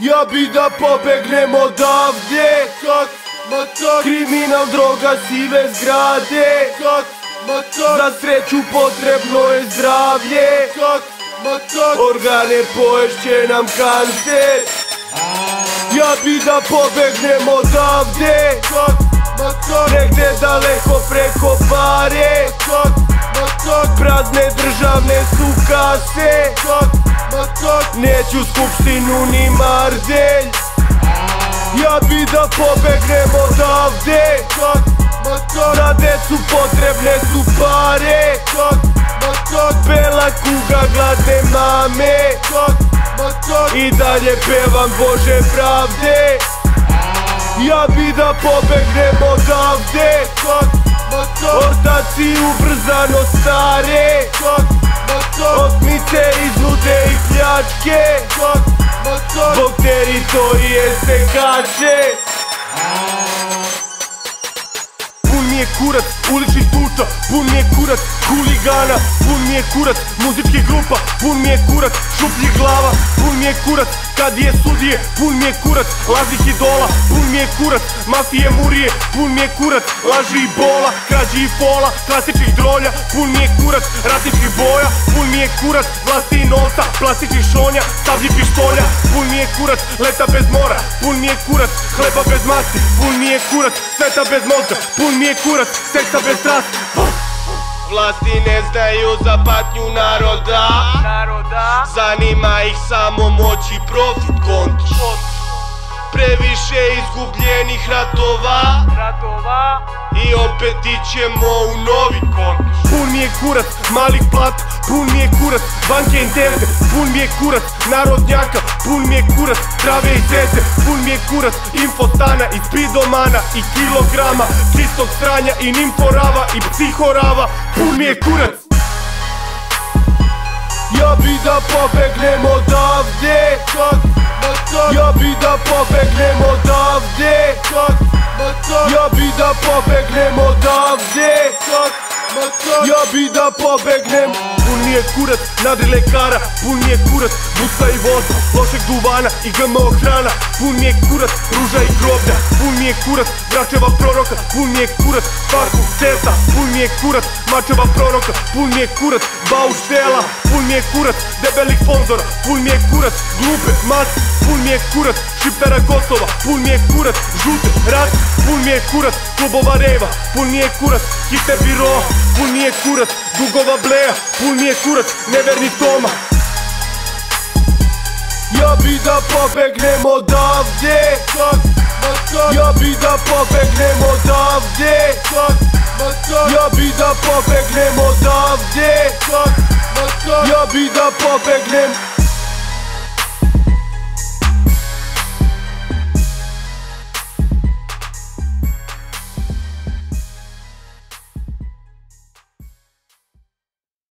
Ja bi da pobegnem odavde. Kriminal, droga, sive zgrade. Za sreću potrebno je zdravlje. Organe poješće nam kancer. Ja bi da pobegnem odavde, negde daleko preko bare. Prazne državne su kase, neću skupštinu ni mardelj. Ja bi da pobegnem odavde, za decu potrebne su pare. Bela kuga gladne mame, i dalje pevam Bože pravde. Ja bi da pobegnem odavde, ortaci ubrzano stare, otmice, iznude i pljačke, zbog teritorije se kače. Pun mi je kurac uličnih tuča, pun mi je kurac huligana, pun mi je kurac muzičkih grupa, pun mi je kurac šupljih glava, pun mi je kurac kadije sudije, pun mi je kurac lažnih idola, pun mi je kurac mafije murije, pun mi je kurac laži i bola, krađi i fola, klasičnih drolja, pun mi je kurac ratničkih boja, pun mi je kurac vlasti i novca, plastičnih šonja, sablji pištolja, pun mi je kurac leta bez mora, pun mi je kurac hleba bez masti, pun mi je kurac sveta bez mozga, pun mi je kurac seksa bez strasti. Vlasti ne znaju za patnju naroda, zanima ih samo moć i profit konti. Previše izgubljenih ratova, i opet ićemo u novi konti. Pun mi je kurac malih plata, pun mi je kurac banke interne, pun mi je kurac narodnjaka, pun mi je kurac trave i ceste, pun mi je kurac infostana i spidomana i kilograma čistog sranja i nimforava i psihorava, pun mi je kurac. Ja bi da pobegnem odavde, ja bi da pobegnem odavde, ja bi da pobegnem odavde, ja bi da pobegnem. Pun mi je kurac nadri lekara, pun mi je kurac busa i voza, lošeg duvana i GMO hrana, pun mi je kurac ruža i groblja, pun mi je kurac bračeva proroka, pun mi je kurac fakulteta, pun mi je kurac mačeva proroka, pun mi je kurac bauštela, pun mi je kurac debelih sponzora, pun mi je kurac glupe mase, pun mi je kurac šiptara gostova, pun mi je kurac žute rat, pun mi je kurac klubova reva, pun mi je kurac hite biroa, pun mi je kurac dugova bleja, pun mi je kurac neverni Toma. Ja bi da pobegnem odavde, ja bi da pobegnem odavde.